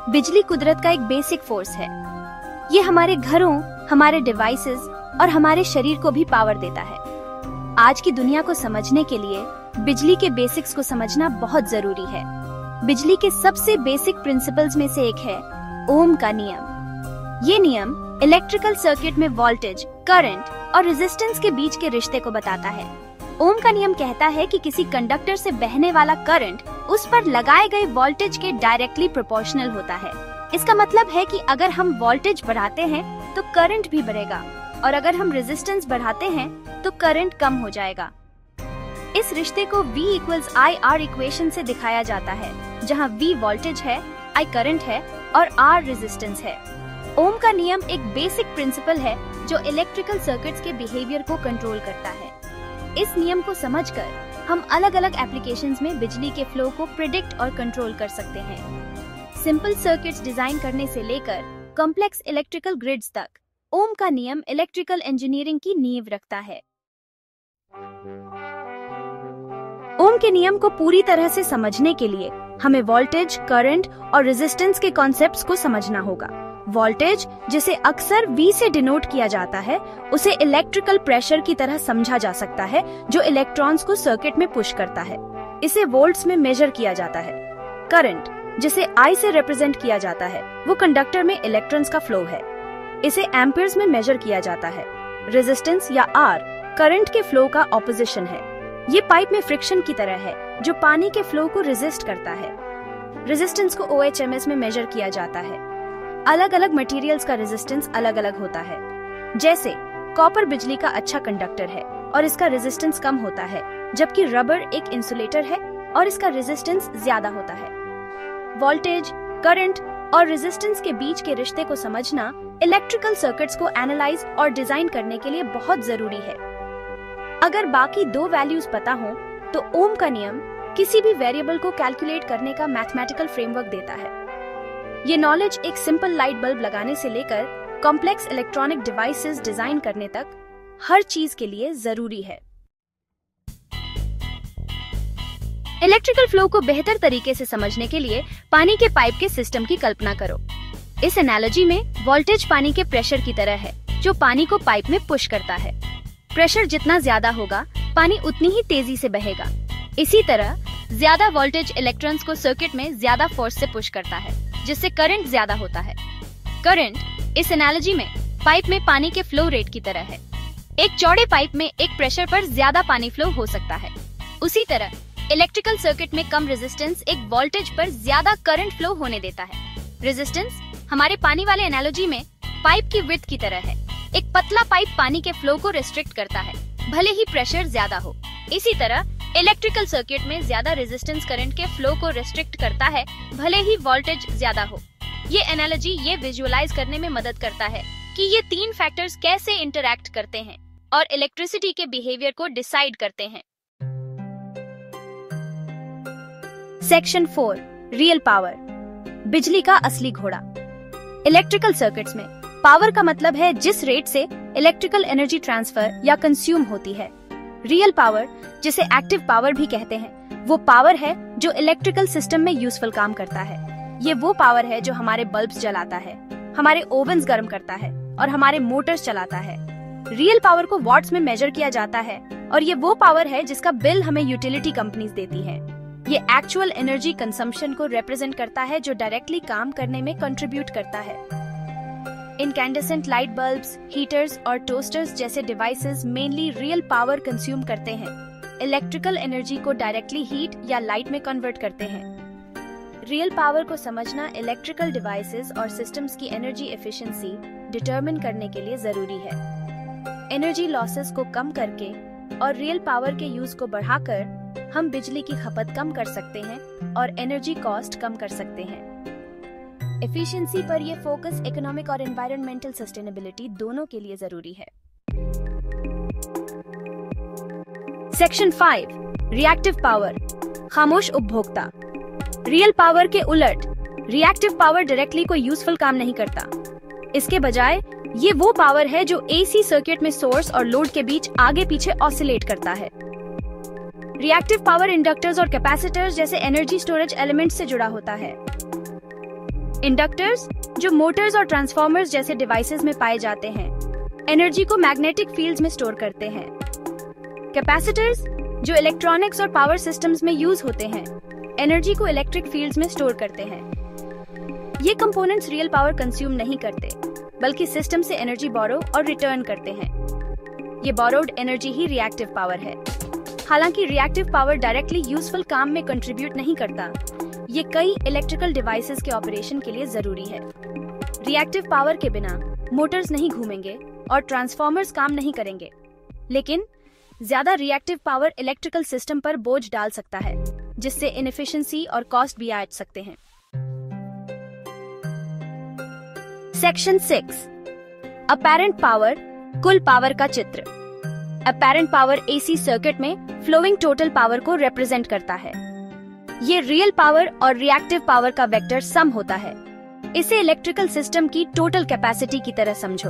बिजली कुदरत का एक बेसिक फोर्स है। ये हमारे घरों, हमारे डिवाइसेस और हमारे शरीर को भी पावर देता है। आज की दुनिया को समझने के लिए बिजली के बेसिक्स को समझना बहुत जरूरी है। बिजली के सबसे बेसिक प्रिंसिपल्स में से एक है ओम का नियम। ये नियम इलेक्ट्रिकल सर्किट में वोल्टेज, करंट और रेजिस्टेंस के बीच के रिश्ते को बताता है। ओम का नियम कहता है कि किसी कंडक्टर से बहने वाला करंट उस पर लगाए गए वोल्टेज के डायरेक्टली प्रोपोर्शनल होता है। इसका मतलब है कि अगर हम वोल्टेज बढ़ाते हैं तो करंट भी बढ़ेगा और अगर हम रेजिस्टेंस बढ़ाते हैं तो करंट कम हो जाएगा। इस रिश्ते को V = IR इक्वेशन से दिखाया जाता है, जहां V वोल्टेज है, I करंट है और R रेजिस्टेंस है। ओम का नियम एक बेसिक प्रिंसिपल है जो इलेक्ट्रिकल सर्किट्स के बिहेवियर को कंट्रोल करता है। इस नियम को समझकर हम अलग अलग एप्लीकेशंस में बिजली के फ्लो को प्रिडिक्ट और कंट्रोल कर सकते हैं। सिंपल सर्किट्स डिजाइन करने से लेकर कॉम्प्लेक्स इलेक्ट्रिकल ग्रिड्स तक ओम का नियम इलेक्ट्रिकल इंजीनियरिंग की नींव रखता है। ओम के नियम को पूरी तरह से समझने के लिए हमें वोल्टेज, करंट और रेजिस्टेंस के कॉन्सेप्ट्स को समझना होगा। वोल्टेज, जिसे अक्सर V से डिनोट किया जाता है, उसे इलेक्ट्रिकल प्रेशर की तरह समझा जा सकता है जो इलेक्ट्रॉन्स को सर्किट में पुश करता है। इसे वोल्ट्स में मेजर किया जाता है। करंट, जिसे I से रिप्रेजेंट किया जाता है, वो कंडक्टर में इलेक्ट्रॉन्स का फ्लो है। इसे एम्पियर्स में मेजर किया जाता है। रेजिस्टेंस या R करंट के फ्लो का ऑपोजिशन है। ये पाइप में फ्रिक्शन की तरह है जो पानी के फ्लो को रेजिस्ट करता है। रेजिस्टेंस को OHMS में मेजर किया जाता है। अलग अलग मटेरियल्स का रेजिस्टेंस अलग अलग होता है। जैसे कॉपर बिजली का अच्छा कंडक्टर है और इसका रेजिस्टेंस कम होता है, जबकि रबर एक इंसुलेटर है और इसका रेजिस्टेंस ज्यादा होता है। वोल्टेज, करंट और रेजिस्टेंस के बीच के रिश्ते को समझना इलेक्ट्रिकल सर्किट्स को एनालाइज और डिजाइन करने के लिए बहुत जरूरी है। अगर बाकी दो वैल्यूज पता हो तो ओम का नियम किसी भी वेरिएबल को कैलकुलेट करने का मैथमेटिकल फ्रेमवर्क देता है। ये नॉलेज एक सिंपल लाइट बल्ब लगाने से लेकर कॉम्प्लेक्स इलेक्ट्रॉनिक डिवाइसेस डिजाइन करने तक हर चीज के लिए जरूरी है। इलेक्ट्रिकल फ्लो को बेहतर तरीके से समझने के लिए पानी के पाइप के सिस्टम की कल्पना करो। इस एनालॉजी में वोल्टेज पानी के प्रेशर की तरह है जो पानी को पाइप में पुश करता है। प्रेशर जितना ज्यादा होगा, पानी उतनी ही तेजी से बहेगा। इसी तरह ज्यादा वोल्टेज इलेक्ट्रॉन्स को सर्किट में ज्यादा फोर्स से पुश करता है, जिससे करंट ज्यादा होता है। करंट इस एनालॉजी में पाइप में पानी के फ्लो रेट की तरह है। एक चौड़े पाइप में एक प्रेशर पर ज्यादा पानी फ्लो हो सकता है। उसी तरह इलेक्ट्रिकल सर्किट में कम रेजिस्टेंस एक वोल्टेज पर ज्यादा करंट फ्लो होने देता है। रेजिस्टेंस हमारे पानी वाले एनालॉजी में पाइप की विड्थ की तरह है। एक पतला पाइप पानी के फ्लो को रिस्ट्रिक्ट करता है, भले ही प्रेशर ज्यादा हो। इसी तरह इलेक्ट्रिकल सर्किट में ज्यादा रेजिस्टेंस करंट के फ्लो को रिस्ट्रिक्ट करता है, भले ही वोल्टेज ज्यादा हो। ये एनालॉजी ये विजुअलाइज करने में मदद करता है कि ये तीन फैक्टर्स कैसे इंटरैक्ट करते हैं और इलेक्ट्रिसिटी के बिहेवियर को डिसाइड करते हैं। सेक्शन 4, रियल पावर, बिजली का असली घोड़ा। इलेक्ट्रिकल सर्किट्स में पावर का मतलब है जिस रेट से इलेक्ट्रिकल एनर्जी ट्रांसफर या कंज्यूम होती है। रियल पावर, जिसे एक्टिव पावर भी कहते हैं, वो पावर है जो इलेक्ट्रिकल सिस्टम में यूजफुल काम करता है। ये वो पावर है जो हमारे बल्ब्स जलाता है, हमारे ओवन्स गर्म करता है और हमारे मोटर्स चलाता है। रियल पावर को वॉट्स में मेजर किया जाता है और ये वो पावर है जिसका बिल हमें यूटिलिटी कंपनीज देती है। ये एक्चुअल एनर्जी कंजम्पशन को रिप्रेजेंट करता है जो डायरेक्टली काम करने में कंट्रीब्यूट करता है। इनकैंडेसेंट लाइट बल्ब्स, हीटर्स और टोस्टर्स जैसे devices mainly real power consume करते हैं। इलेक्ट्रिकल एनर्जी को डायरेक्टली हीट या लाइट में कन्वर्ट करते हैं। रियल पावर को समझना इलेक्ट्रिकल डिवाइसेस और सिस्टम्स की एनर्जी एफिशिएंसी डिटरमिन करने के लिए जरूरी है। एनर्जी लॉसेस को कम करके और रियल पावर के यूज को बढ़ाकर हम बिजली की खपत कम कर सकते हैं और एनर्जी कॉस्ट कम कर सकते हैं। एफिशिएंसी पर यह फोकस इकोनॉमिक और एनवायरमेंटल सस्टेनेबिलिटी दोनों के लिए जरूरी है। सेक्शन 5, रिएक्टिव पावर, खामोश उपभोक्ता। रियल पावर के उलट रिएक्टिव पावर डायरेक्टली कोई यूजफुल काम नहीं करता। इसके बजाय ये वो पावर है जो एसी सर्किट में सोर्स और लोड के बीच आगे पीछे ऑसिलेट करता है। रिएक्टिव पावर इंडक्टर्स और कैपेसिटर्स जैसे एनर्जी स्टोरेज एलिमेंट से जुड़ा होता है। इंडक्टर्स, जो मोटर्स और ट्रांसफॉर्मर्स जैसे डिवाइसेस में पाए जाते हैं, एनर्जी को मैग्नेटिक फील्ड्स में स्टोर करते हैं। कैपेसिटर्स, जो इलेक्ट्रॉनिक्स और पावर सिस्टम्स में यूज होते हैं, एनर्जी को इलेक्ट्रिक फील्ड्स में स्टोर करते हैं। ये कंपोनेंट्स रियल पावर कंज्यूम नहीं करते, बल्कि सिस्टम से एनर्जी बोरो और रिटर्न करते हैं। ये बोरोड एनर्जी ही रिएक्टिव पावर है। हालांकि रिएक्टिव पावर डायरेक्टली यूजफुल काम में कंट्रीब्यूट नहीं करता, ये कई इलेक्ट्रिकल डिवाइसेस के ऑपरेशन के लिए जरूरी है। रिएक्टिव पावर के बिना मोटर्स नहीं घूमेंगे और ट्रांसफॉर्मर्स काम नहीं करेंगे, लेकिन ज्यादा रिएक्टिव पावर इलेक्ट्रिकल सिस्टम पर बोझ डाल सकता है, जिससे इनएफिशिएंसी और कॉस्ट भी आ सकते हैं। सेक्शन 6, अपैरेंट पावर, कुल पावर का चित्र। अपैरेंट पावर एसी सर्किट में फ्लोइंग टोटल पावर को रिप्रेजेंट करता है। ये रियल पावर और रिएक्टिव पावर का वेक्टर सम होता है। इसे इलेक्ट्रिकल सिस्टम की टोटल कैपेसिटी की तरह समझो।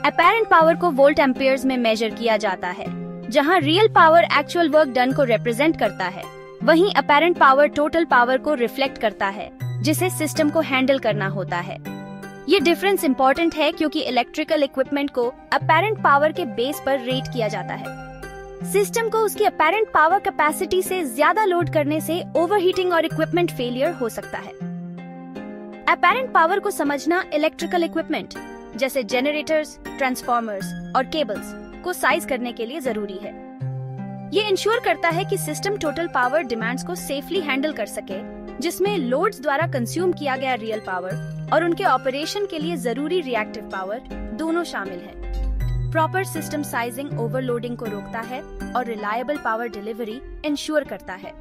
अपैरेंट पावर को वोल्ट एम्पियर्स में मेजर किया जाता है। जहां real power actual work done को रिप्रेजेंट करता है, वहीं अपैरेंट पावर टोटल पावर को रिफ्लेक्ट करता है, जिसे सिस्टम को हैंडल करना होता है। ये डिफरेंस इंपॉर्टेंट है क्योंकि इलेक्ट्रिकल इक्विपमेंट को अपैरेंट पावर के बेस पर रेट किया जाता है। सिस्टम को उसकी अपैरेंट पावर कैपेसिटी से ज्यादा लोड करने से ओवरहीटिंग और इक्विपमेंट फेलियर हो सकता है। अपैरेंट पावर को समझना इलेक्ट्रिकल इक्विपमेंट जैसे जनरेटर्स, ट्रांसफॉर्मर्स और केबल्स को साइज करने के लिए जरूरी है। ये इंश्योर करता है कि सिस्टम टोटल पावर डिमांड्स को सेफली हैंडल कर सके, जिसमें लोड्स द्वारा कंज्यूम किया गया रियल पावर और उनके ऑपरेशन के लिए जरूरी रिएक्टिव पावर दोनों शामिल हैं। प्रॉपर सिस्टम साइजिंग ओवरलोडिंग को रोकता है और रिलायबल पावर डिलीवरी इंश्योर करता है।